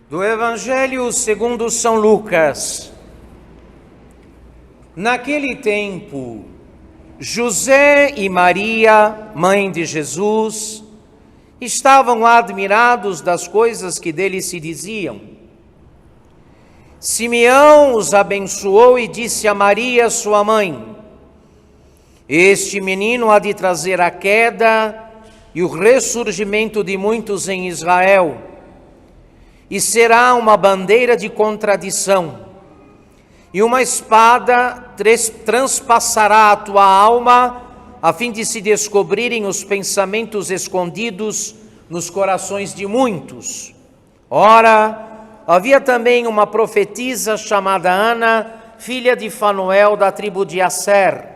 Do Evangelho segundo São Lucas. Naquele tempo, José e Maria, mãe de Jesus, estavam admirados das coisas que dele se diziam. Simeão os abençoou e disse a Maria, sua mãe: Este menino há de trazer a queda e o ressurgimento de muitos em Israel, e será uma bandeira de contradição, e uma espada transpassará a tua alma, a fim de se descobrirem os pensamentos escondidos nos corações de muitos. Ora, havia também uma profetisa chamada Ana, filha de Fanuel, da tribo de Asser.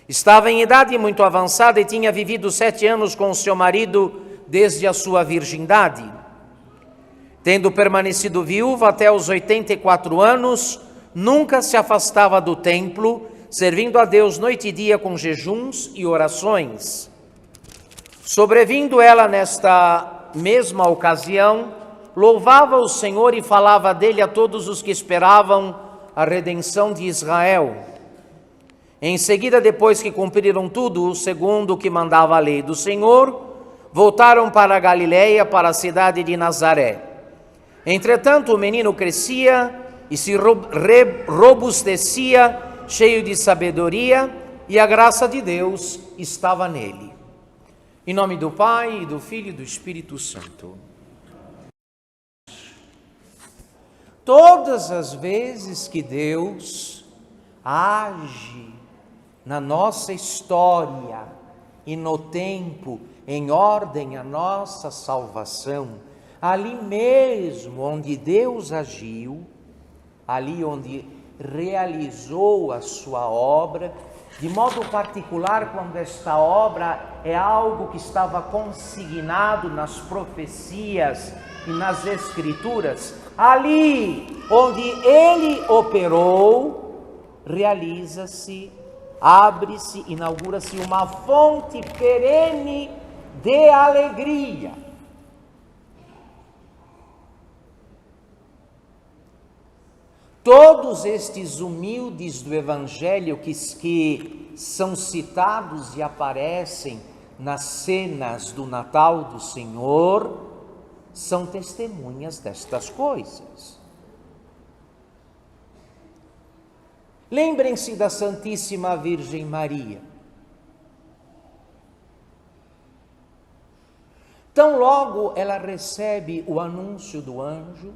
Estava em idade muito avançada e tinha vivido 7 anos com seu marido desde a sua virgindade. Tendo permanecido viúva até os 84 anos, nunca se afastava do templo, servindo a Deus noite e dia com jejuns e orações. Sobrevindo ela nesta mesma ocasião, louvava o Senhor e falava dele a todos os que esperavam a redenção de Israel. Em seguida, depois que cumpriram tudo, segundo o que mandava a lei do Senhor, voltaram para a Galiléia, para a cidade de Nazaré. Entretanto, o menino crescia e se robustecia, cheio de sabedoria, e a graça de Deus estava nele. Em nome do Pai, e do Filho e do Espírito Santo. Todas as vezes que Deus age na nossa história e no tempo, em ordem à nossa salvação, ali mesmo onde Deus agiu, ali onde realizou a sua obra, de modo particular quando esta obra é algo que estava consignado nas profecias e nas Escrituras, ali onde Ele operou, realiza-se, abre-se, inaugura-se uma fonte perene de alegria. Todos estes humildes do Evangelho que são citados e aparecem nas cenas do Natal do Senhor, são testemunhas destas coisas. Lembrem-se da Santíssima Virgem Maria. Tão logo ela recebe o anúncio do anjo,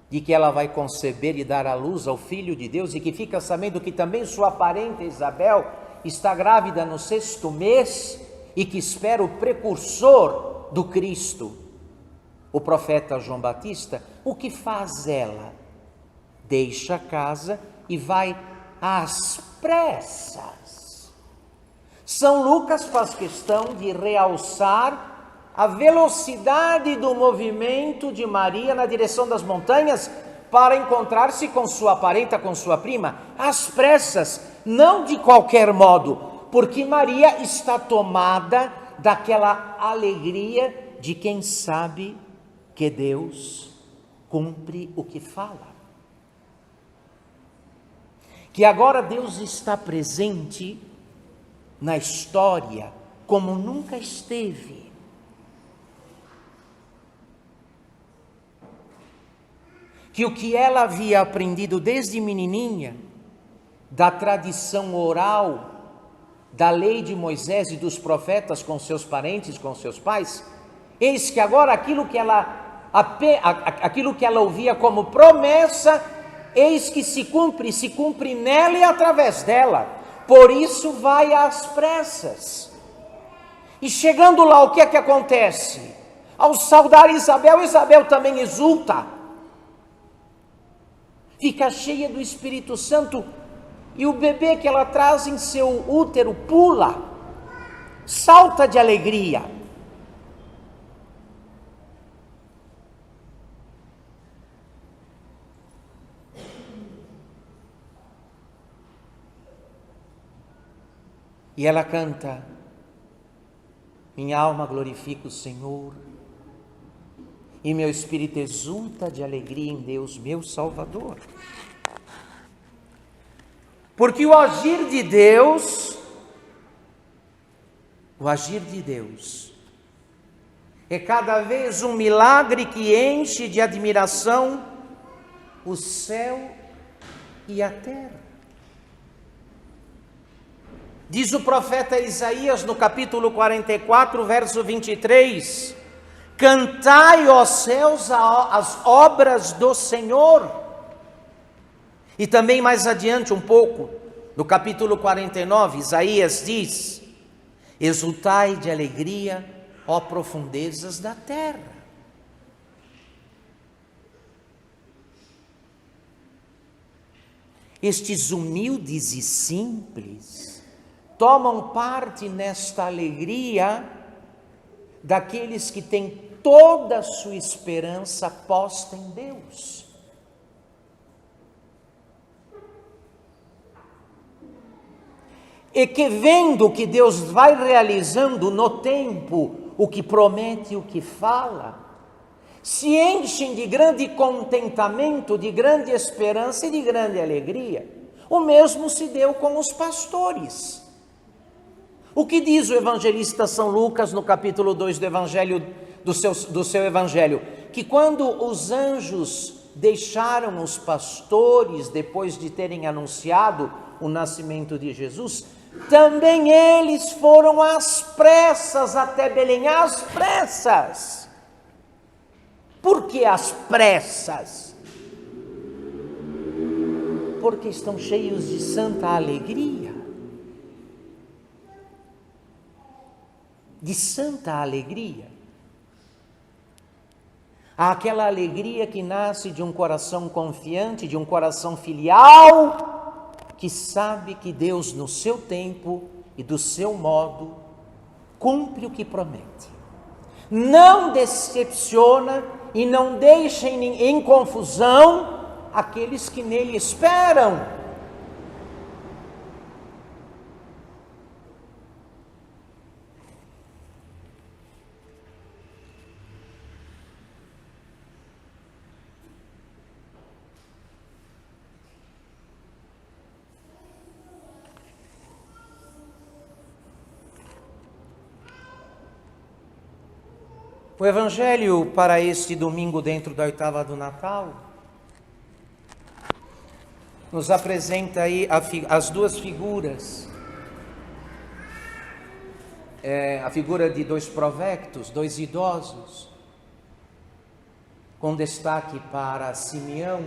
de que ela vai conceber e dar à luz ao Filho de Deus, e que fica sabendo que também sua parente Isabel está grávida no 6º mês, e que espera o precursor do Cristo, o profeta João Batista. O que faz ela? Deixa a casa e vai às pressas. São Lucas faz questão de realçar a velocidade do movimento de Maria na direção das montanhas para encontrar-se com sua parenta, com sua prima, às pressas, não de qualquer modo, porque Maria está tomada daquela alegria de quem sabe que Deus cumpre o que fala. Que agora Deus está presente na história como nunca esteve. Que o que ela havia aprendido desde menininha, da tradição oral, da lei de Moisés e dos profetas com seus parentes, com seus pais, eis que agora aquilo que ela ouvia como promessa, eis que se cumpre nela e através dela. Por isso vai às pressas. E chegando lá, o que é que acontece? Ao saudar Isabel, Isabel também exulta. Fica cheia do Espírito Santo, e o bebê que ela traz em seu útero pula, salta de alegria. E ela canta: minha alma glorifica o Senhor, e meu espírito exulta de alegria em Deus, meu Salvador. Porque o agir de Deus é cada vez um milagre que enche de admiração o céu e a terra. Diz o profeta Isaías no capítulo 44, verso 23, cantai, ó céus, as obras do Senhor. E também mais adiante um pouco, no capítulo 49, Isaías diz, exultai de alegria, ó profundezas da terra. Estes humildes e simples tomam parte nesta alegria daqueles que têm toda a sua esperança posta em Deus. E que vendo que Deus vai realizando no tempo o que promete e o que fala, se enchem de grande contentamento, de grande esperança e de grande alegria. O mesmo se deu com os pastores. O que diz o evangelista São Lucas no capítulo 2 do seu evangelho? Que quando os anjos deixaram os pastores, depois de terem anunciado o nascimento de Jesus, também eles foram às pressas até Belém, às pressas. Por que às pressas? Porque estão cheios de santa alegria. De santa alegria. Aquela alegria que nasce de um coração confiante, de um coração filial, que sabe que Deus, no seu tempo e do seu modo, cumpre o que promete. Não decepciona e não deixa em confusão aqueles que nele esperam. O Evangelho para este domingo, dentro da oitava do Natal, nos apresenta aí as duas figuras. A figura de dois provectos, dois idosos, com destaque para Simeão,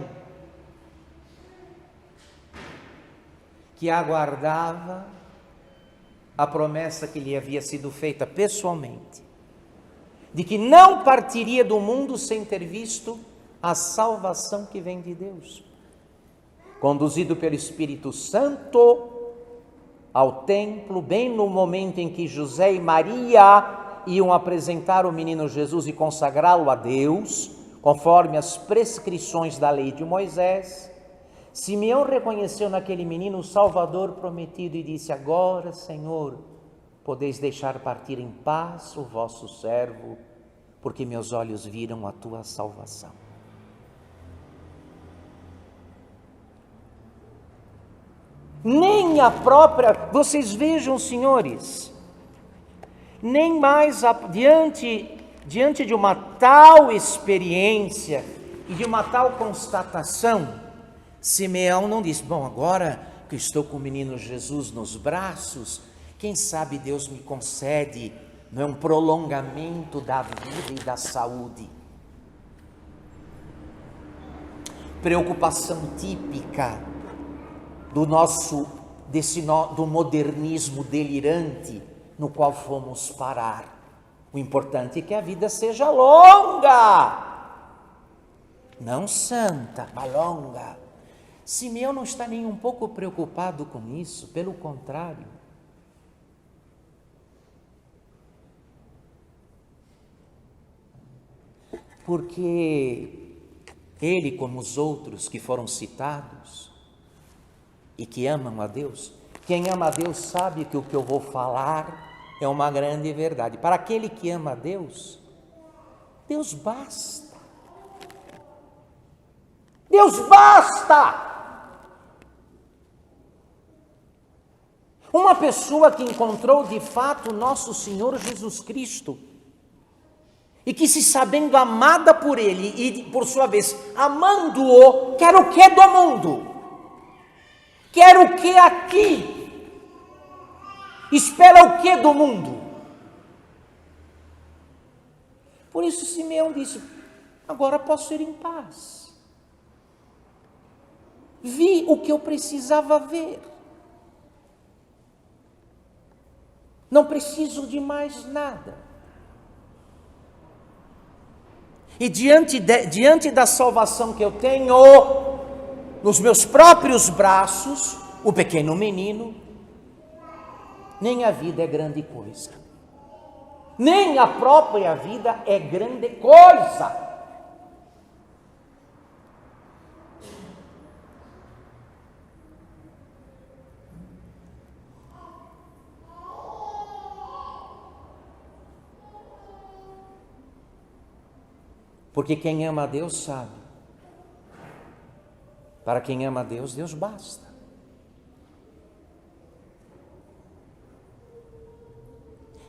que aguardava a promessa que lhe havia sido feita pessoalmente, de que não partiria do mundo sem ter visto a salvação que vem de Deus. Conduzido pelo Espírito Santo ao templo, bem no momento em que José e Maria iam apresentar o menino Jesus e consagrá-lo a Deus, conforme as prescrições da lei de Moisés, Simeão reconheceu naquele menino o Salvador prometido e disse: agora, Senhor, podeis deixar partir em paz o vosso servo, porque meus olhos viram a tua salvação. Nem a própria, vocês vejam, senhores, nem mais diante de uma tal experiência e de uma tal constatação, Simeão não diz: bom, agora que estou com o menino Jesus nos braços, quem sabe Deus me concede um prolongamento da vida e da saúde. Preocupação típica do modernismo delirante no qual fomos parar. O importante é que a vida seja longa, não santa, mas longa. Simeão não está nem um pouco preocupado com isso, pelo contrário. Porque ele, como os outros que foram citados e que amam a Deus, quem ama a Deus sabe que o que eu vou falar é uma grande verdade. Para aquele que ama a Deus, Deus basta. Deus basta! Uma pessoa que encontrou de fato nosso Senhor Jesus Cristo e que, se sabendo amada por Ele e, por sua vez, amando-o, quer o que do mundo? Quer o que aqui? Espera o que do mundo? Por isso Simeão disse: agora posso ir em paz. Vi o que eu precisava ver. Não preciso de mais nada. E diante da salvação que eu tenho nos meus próprios braços, o pequeno menino, nem a vida é grande coisa. Nem a própria vida é grande coisa. Porque quem ama a Deus sabe. Para quem ama a Deus, Deus basta.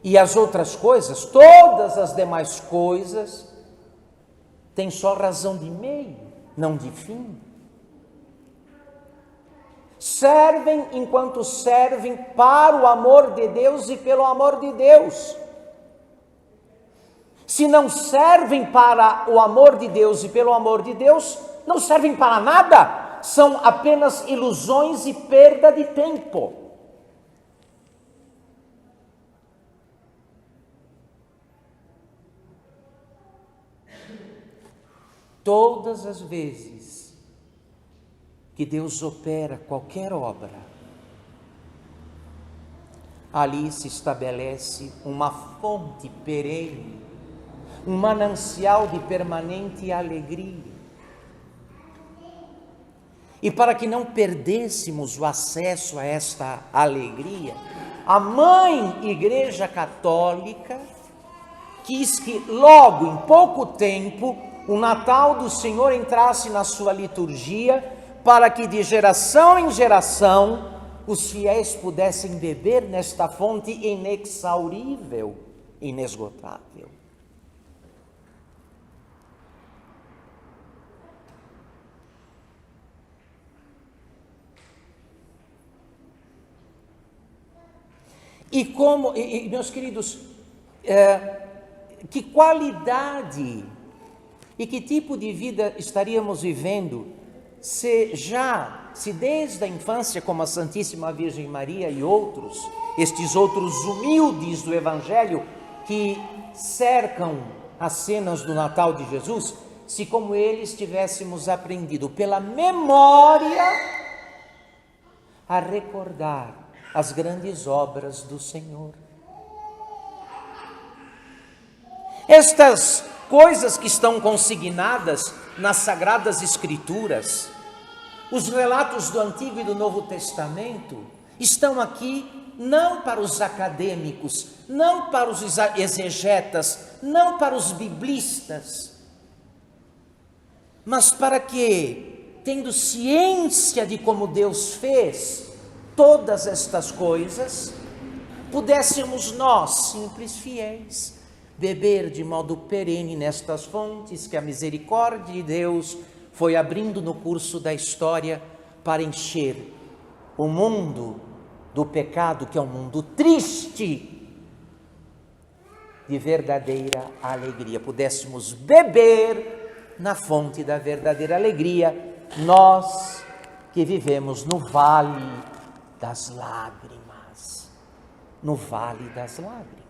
E as outras coisas, todas as demais coisas, têm só razão de meio, não de fim. Servem enquanto servem para o amor de Deus e pelo amor de Deus. Se não servem para o amor de Deus e pelo amor de Deus, não servem para nada, são apenas ilusões e perda de tempo. Todas as vezes que Deus opera qualquer obra, ali se estabelece uma fonte perene, um manancial de permanente alegria. E para que não perdêssemos o acesso a esta alegria, a Mãe Igreja Católica quis que logo, em pouco tempo, o Natal do Senhor entrasse na sua liturgia, para que de geração em geração os fiéis pudessem beber nesta fonte inexaurível, inesgotável. E meus queridos, que qualidade e que tipo de vida estaríamos vivendo se desde a infância, como a Santíssima Virgem Maria e outros, estes outros humildes do Evangelho que cercam as cenas do Natal de Jesus, se como eles tivéssemos aprendido pela memória a recordar as grandes obras do Senhor. Estas coisas que estão consignadas nas Sagradas Escrituras, os relatos do Antigo e do Novo Testamento, estão aqui não para os acadêmicos, não para os exegetas, não para os biblistas, mas para que, tendo ciência de como Deus fez todas estas coisas, pudéssemos nós, simples fiéis, beber de modo perene nestas fontes que a misericórdia de Deus foi abrindo no curso da história para encher o mundo do pecado, que é um mundo triste, de verdadeira alegria. Pudéssemos beber na fonte da verdadeira alegria, nós que vivemos no vale das lágrimas, no vale das lágrimas.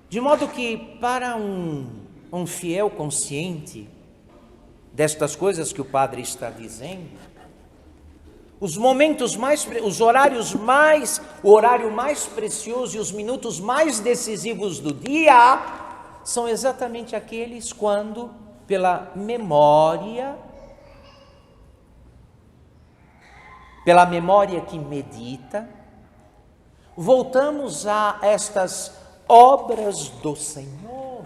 De modo que para um fiel consciente destas coisas que o padre está dizendo, o horário mais precioso e os minutos mais decisivos do dia são exatamente aqueles quando pela memória que medita, voltamos a estas obras do Senhor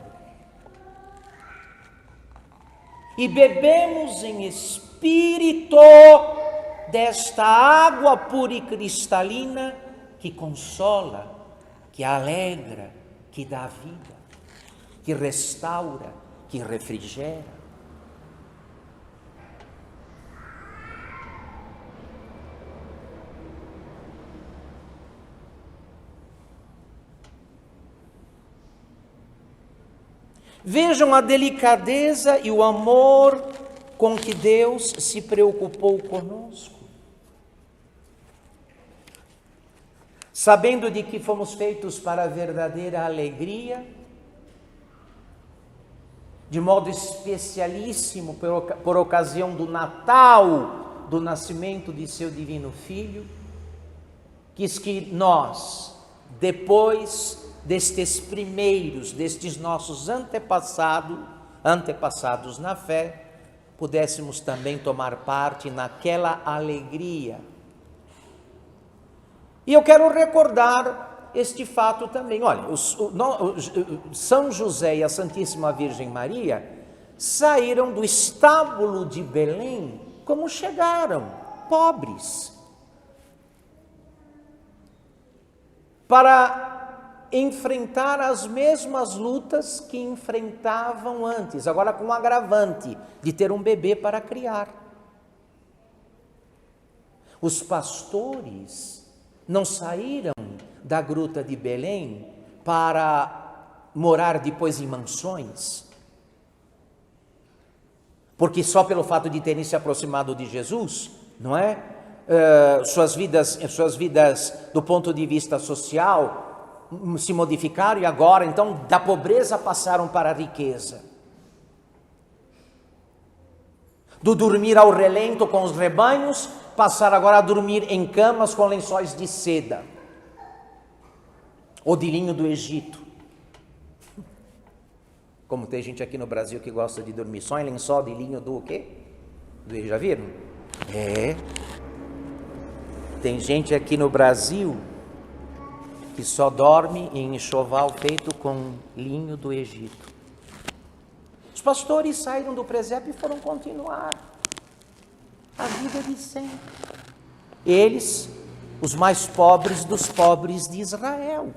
e bebemos em espírito desta água pura e cristalina que consola, que alegra, que dá vida, que restaura, que refrigera. Vejam a delicadeza e o amor com que Deus se preocupou conosco. Sabendo de que fomos feitos para a verdadeira alegria, de modo especialíssimo por ocasião do Natal, do nascimento de seu divino Filho, quis que nós, depois destes nossos antepassados na fé, pudéssemos também tomar parte naquela alegria. E eu quero recordar este fato também. Olha, São José e a Santíssima Virgem Maria saíram do estábulo de Belém como chegaram, pobres, para enfrentar as mesmas lutas que enfrentavam antes, agora com o agravante de ter um bebê para criar. Os pastores não saíram da gruta de Belém para morar depois em mansões, porque só pelo fato de terem se aproximado de Jesus, não é? Suas vidas do ponto de vista social se modificaram e agora então da pobreza passaram para a riqueza. Do dormir ao relento com os rebanhos, passaram agora a dormir em camas com lençóis de seda ou de linho do Egito. Como tem gente aqui no Brasil que gosta de dormir só em lençol de linho do quê? Já viram? Tem gente aqui no Brasil que só dorme em enxoval feito com linho do Egito. Os pastores saíram do presépio e foram continuar a vida de sempre. Eles, os mais pobres dos pobres de Israel.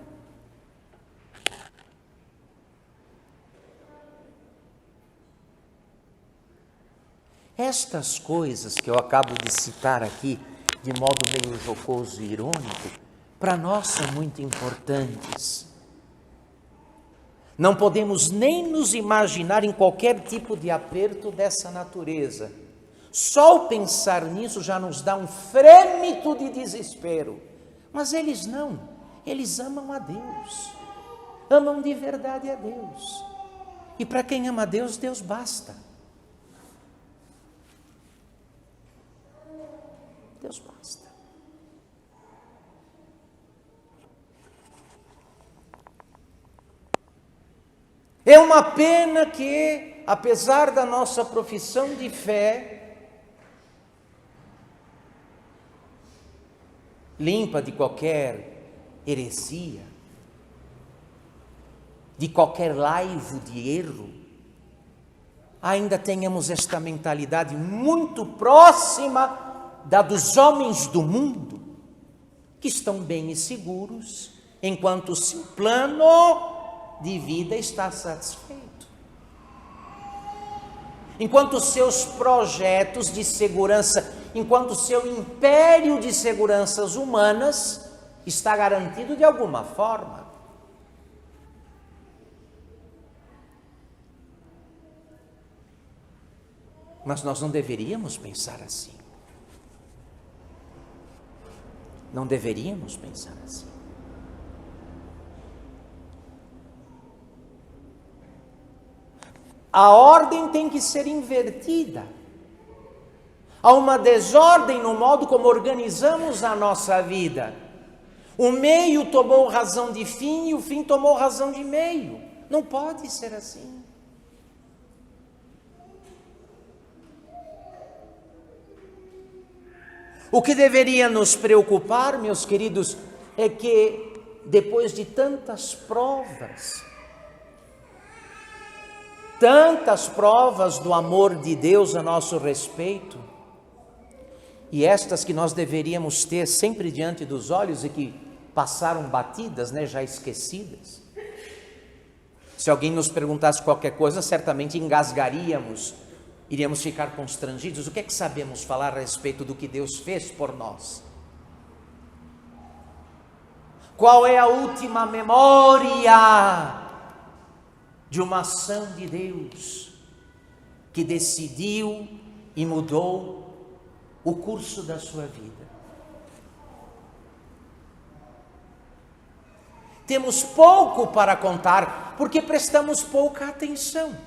Estas coisas que eu acabo de citar aqui, de modo meio jocoso e irônico, para nós são muito importantes. Não podemos nem nos imaginar em qualquer tipo de aperto dessa natureza. Só o pensar nisso já nos dá um frêmito de desespero. Mas eles não, eles amam a Deus, amam de verdade a Deus. E para quem ama a Deus, Deus basta. Deus basta. É uma pena que, apesar da nossa profissão de fé, limpa de qualquer heresia, de qualquer laivo de erro, ainda tenhamos esta mentalidade muito próxima da dos homens do mundo, que estão bem e seguros, enquanto o seu plano de vida está satisfeito, enquanto os seus projetos de segurança, enquanto o seu império de seguranças humanas está garantido de alguma forma. Mas nós não deveríamos pensar assim. Não deveríamos pensar assim. A ordem tem que ser invertida. Há uma desordem no modo como organizamos a nossa vida. O meio tomou razão de fim e o fim tomou razão de meio. Não pode ser assim. O que deveria nos preocupar, meus queridos, é que depois de tantas provas do amor de Deus a nosso respeito, e estas que nós deveríamos ter sempre diante dos olhos e que passaram batidas, já esquecidas. Se alguém nos perguntasse qualquer coisa, certamente engasgaríamos, iríamos ficar constrangidos. O que é que sabemos falar a respeito do que Deus fez por nós? Qual é a última memória de uma ação de Deus que decidiu e mudou o curso da sua vida? Temos pouco para contar, porque prestamos pouca atenção.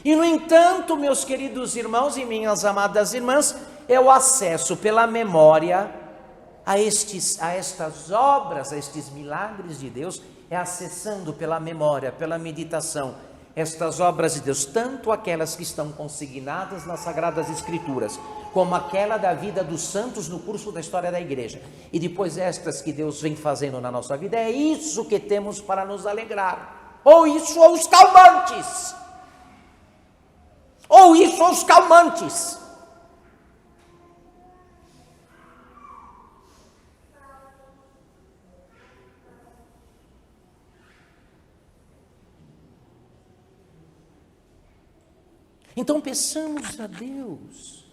E no entanto, meus queridos irmãos e minhas amadas irmãs, é o acesso pela memória a estas obras, a estes milagres de Deus, é acessando pela memória, pela meditação, estas obras de Deus, tanto aquelas que estão consignadas nas Sagradas Escrituras, como aquela da vida dos santos no curso da história da igreja, e depois estas que Deus vem fazendo na nossa vida. É isso que temos para nos alegrar, ou isso ou os calmantes, ou isso ou os calmantes. Então peçamos a Deus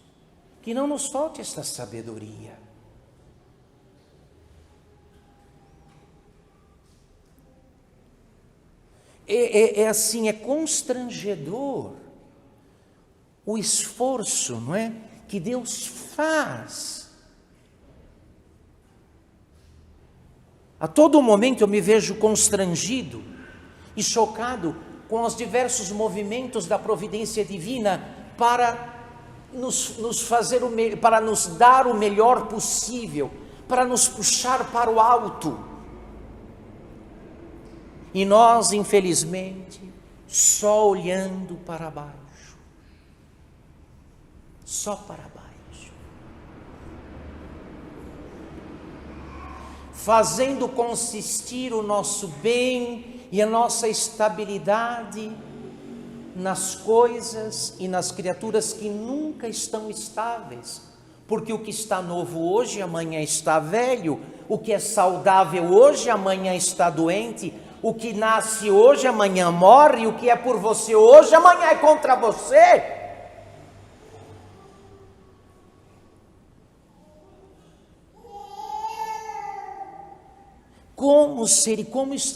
que não nos falte esta sabedoria. É assim, é constrangedor o esforço, não é, que Deus faz. A todo momento eu me vejo constrangido e chocado com os diversos movimentos da providência divina para para nos dar o melhor possível, para nos puxar para o alto. E nós, infelizmente, só olhando para baixo, só para baixo, fazendo consistir o nosso bem e a nossa estabilidade nas coisas e nas criaturas que nunca estão estáveis, porque o que está novo hoje, amanhã está velho, o que é saudável hoje, amanhã está doente, o que nasce hoje, amanhã morre, o que é por você hoje, amanhã é contra você.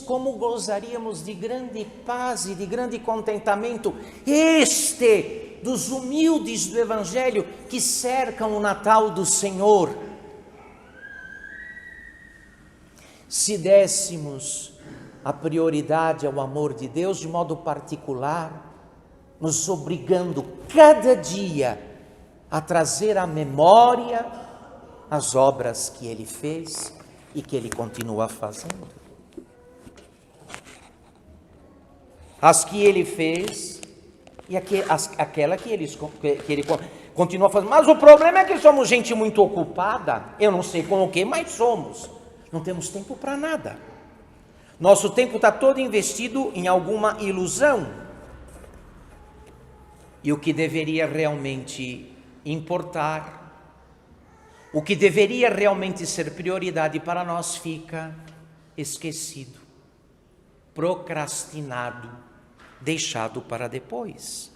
Como gozaríamos de grande paz e de grande contentamento, dos humildes do Evangelho que cercam o Natal do Senhor, se dessemos a prioridade ao amor de Deus de modo particular, nos obrigando cada dia a trazer à memória as obras que Ele fez e que Ele continua fazendo. As que Ele fez e aquela que Ele continua fazendo. Mas o problema é que somos gente muito ocupada, eu não sei com o que, mas somos. Não temos tempo para nada. Nosso tempo está todo investido em alguma ilusão. E o que deveria realmente importar, o que deveria realmente ser prioridade para nós fica esquecido, procrastinado, deixado para depois.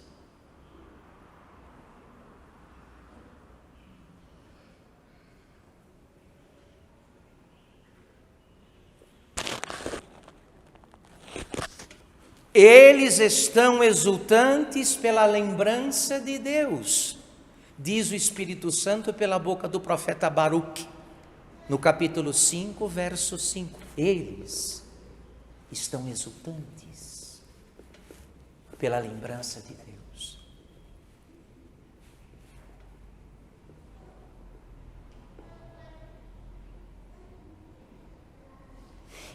Eles estão exultantes pela lembrança de Deus, diz o Espírito Santo pela boca do profeta Baruque, no capítulo 5, verso 5. Eles estão exultantes pela lembrança de Deus.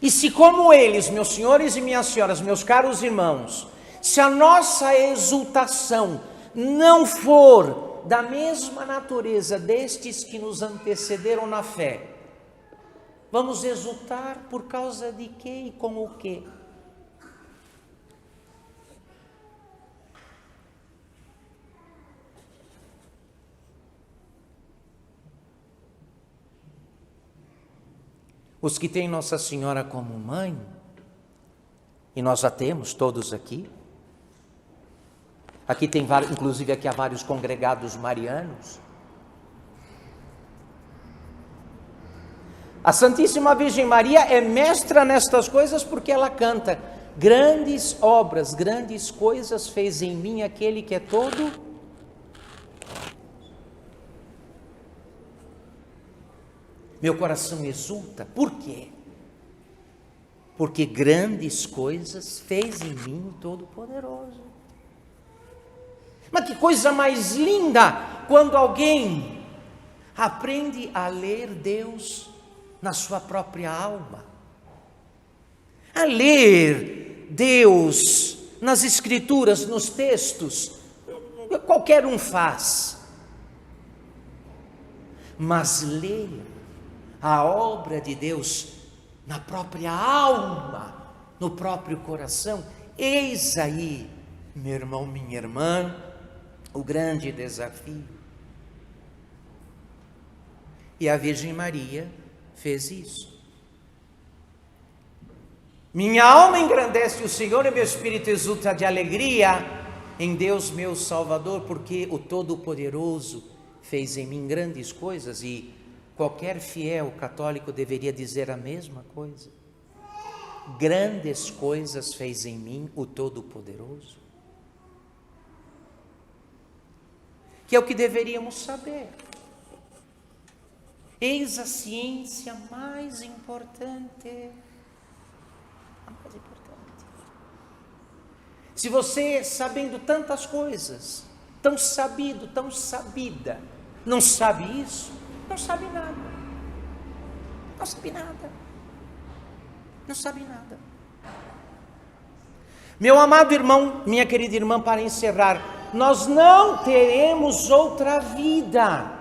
E se como eles, meus senhores e minhas senhoras, meus caros irmãos, se a nossa exultação não for for da mesma natureza destes que nos antecederam na fé, vamos exultar por causa de quê e com o quê? Os que têm Nossa Senhora como mãe, e nós a temos todos aqui. Aqui tem vários, inclusive aqui há vários congregados marianos. A Santíssima Virgem Maria é mestra nestas coisas porque ela canta: grandes obras, grandes coisas fez em mim aquele que é todo. Meu coração exulta. Por quê? Porque grandes coisas fez em mim o Todo-Poderoso. Mas que coisa mais linda quando alguém aprende a ler Deus na sua própria alma, a ler Deus nas Escrituras, nos textos. Qualquer um faz, mas ler a obra de Deus na própria alma, no próprio coração, eis aí, meu irmão, minha irmã, o grande desafio. E a Virgem Maria fez isso. Minha alma engrandece o Senhor e meu espírito exulta de alegria em Deus meu Salvador, porque o Todo-Poderoso fez em mim grandes coisas. E qualquer fiel católico deveria dizer a mesma coisa. Grandes coisas fez em mim o Todo-Poderoso. Que é o que deveríamos saber. Eis a ciência mais importante. A mais importante. Se você, sabendo tantas coisas, tão sabido, tão sabida, não sabe isso, não sabe nada. Não sabe nada. Não sabe nada. Meu amado irmão, minha querida irmã, para encerrar, nós não teremos outra vida.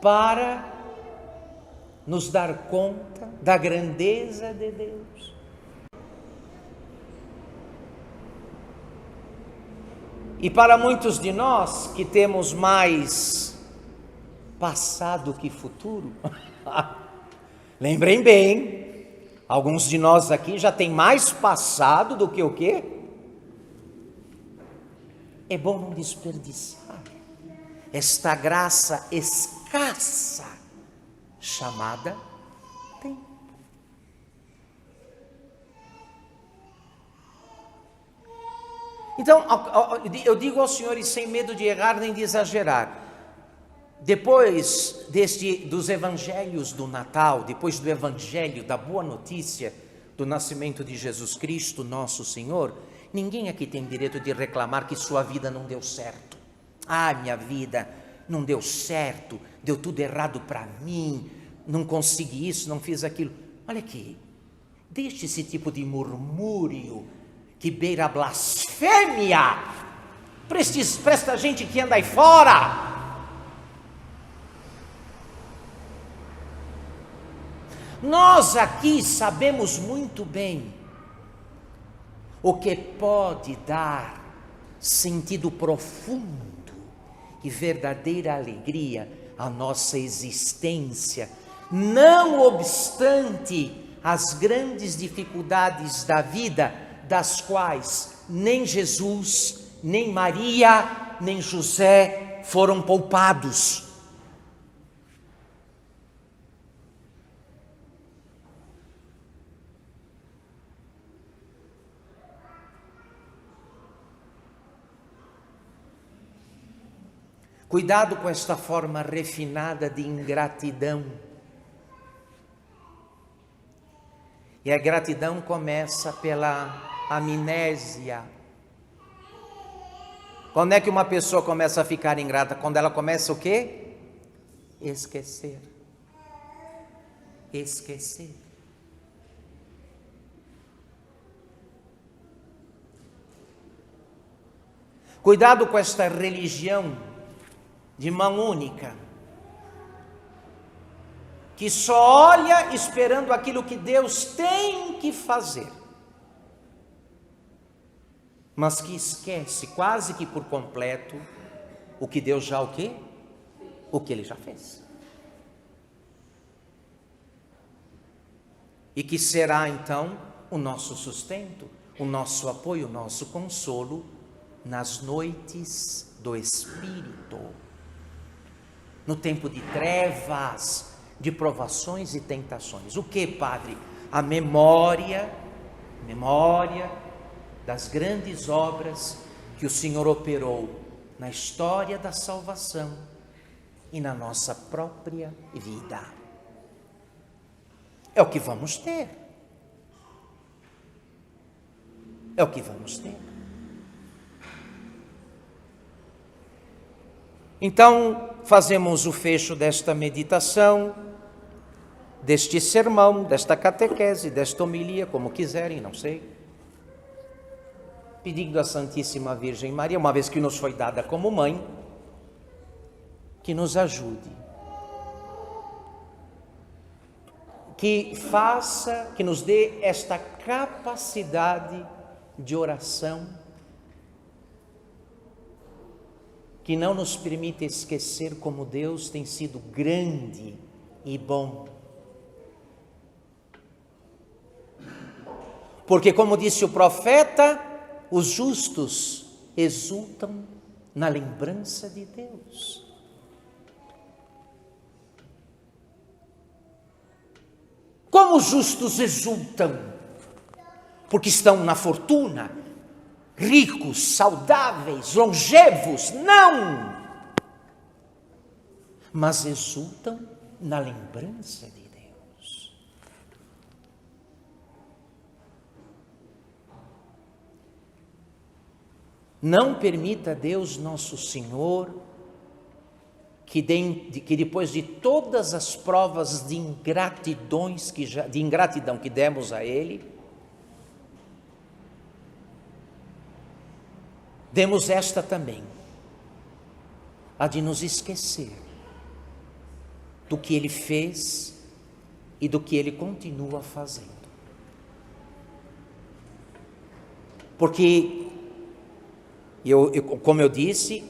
Para nos dar conta da grandeza de Deus. E para muitos de nós que temos mais passado que futuro, lembrem bem, alguns de nós aqui já tem mais passado do que o quê? É bom não desperdiçar esta graça escassa chamada tempo. Então, eu digo aos senhores sem medo de errar nem de exagerar, depois dos evangelhos do Natal, depois do evangelho da boa notícia do nascimento de Jesus Cristo, nosso Senhor, ninguém aqui tem direito de reclamar que sua vida não deu certo. Ah, minha vida não deu certo, deu tudo errado para mim, não consegui isso, não fiz aquilo. Olha aqui, deixe esse tipo de murmúrio que beira a blasfêmia para esta gente que anda aí fora. Nós aqui sabemos muito bem o que pode dar sentido profundo e verdadeira alegria à nossa existência, não obstante as grandes dificuldades da vida, das quais nem Jesus, nem Maria, nem José foram poupados. Cuidado com esta forma refinada de ingratidão. E a gratidão começa pela amnésia. Quando é que uma pessoa começa a ficar ingrata? Quando ela começa o quê? Esquecer. Esquecer. Cuidado com esta religião de mão única, que só olha esperando aquilo que Deus tem que fazer, mas que esquece quase que por completo o que Deus já o quê? O que Ele já fez. E que será então o nosso sustento, o nosso apoio, o nosso consolo nas noites do Espírito, no tempo de trevas, de provações e tentações. O que, Padre? A memória das grandes obras que o Senhor operou na história da salvação e na nossa própria vida. É o que vamos ter. É o que vamos ter. Então, fazemos o fecho desta meditação, deste sermão, desta catequese, desta homilia, como quiserem, não sei. Pedindo à Santíssima Virgem Maria, uma vez que nos foi dada como mãe, que nos ajude, que faça, que nos dê esta capacidade de oração, que não nos permita esquecer como Deus tem sido grande e bom. Porque, como disse o profeta, os justos exultam na lembrança de Deus. Como os justos exultam? Porque estão na fortuna, ricos, saudáveis, longevos? Não! Mas exultam na lembrança de Deus. Não permita Deus nosso Senhor que depois de todas as provas de ingratidão que demos a Ele, demos esta também, a de nos esquecer do que Ele fez e do que Ele continua fazendo. Porque, como eu disse,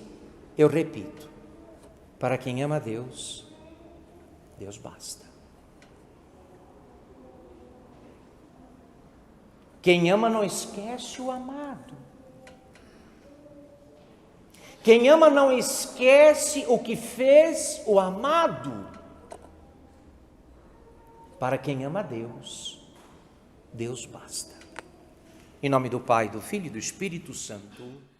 eu repito, para quem ama Deus, Deus basta. Quem ama não esquece o amado. Quem ama não esquece o que fez o amado. Para quem ama Deus, Deus basta. Em nome do Pai, do Filho e do Espírito Santo.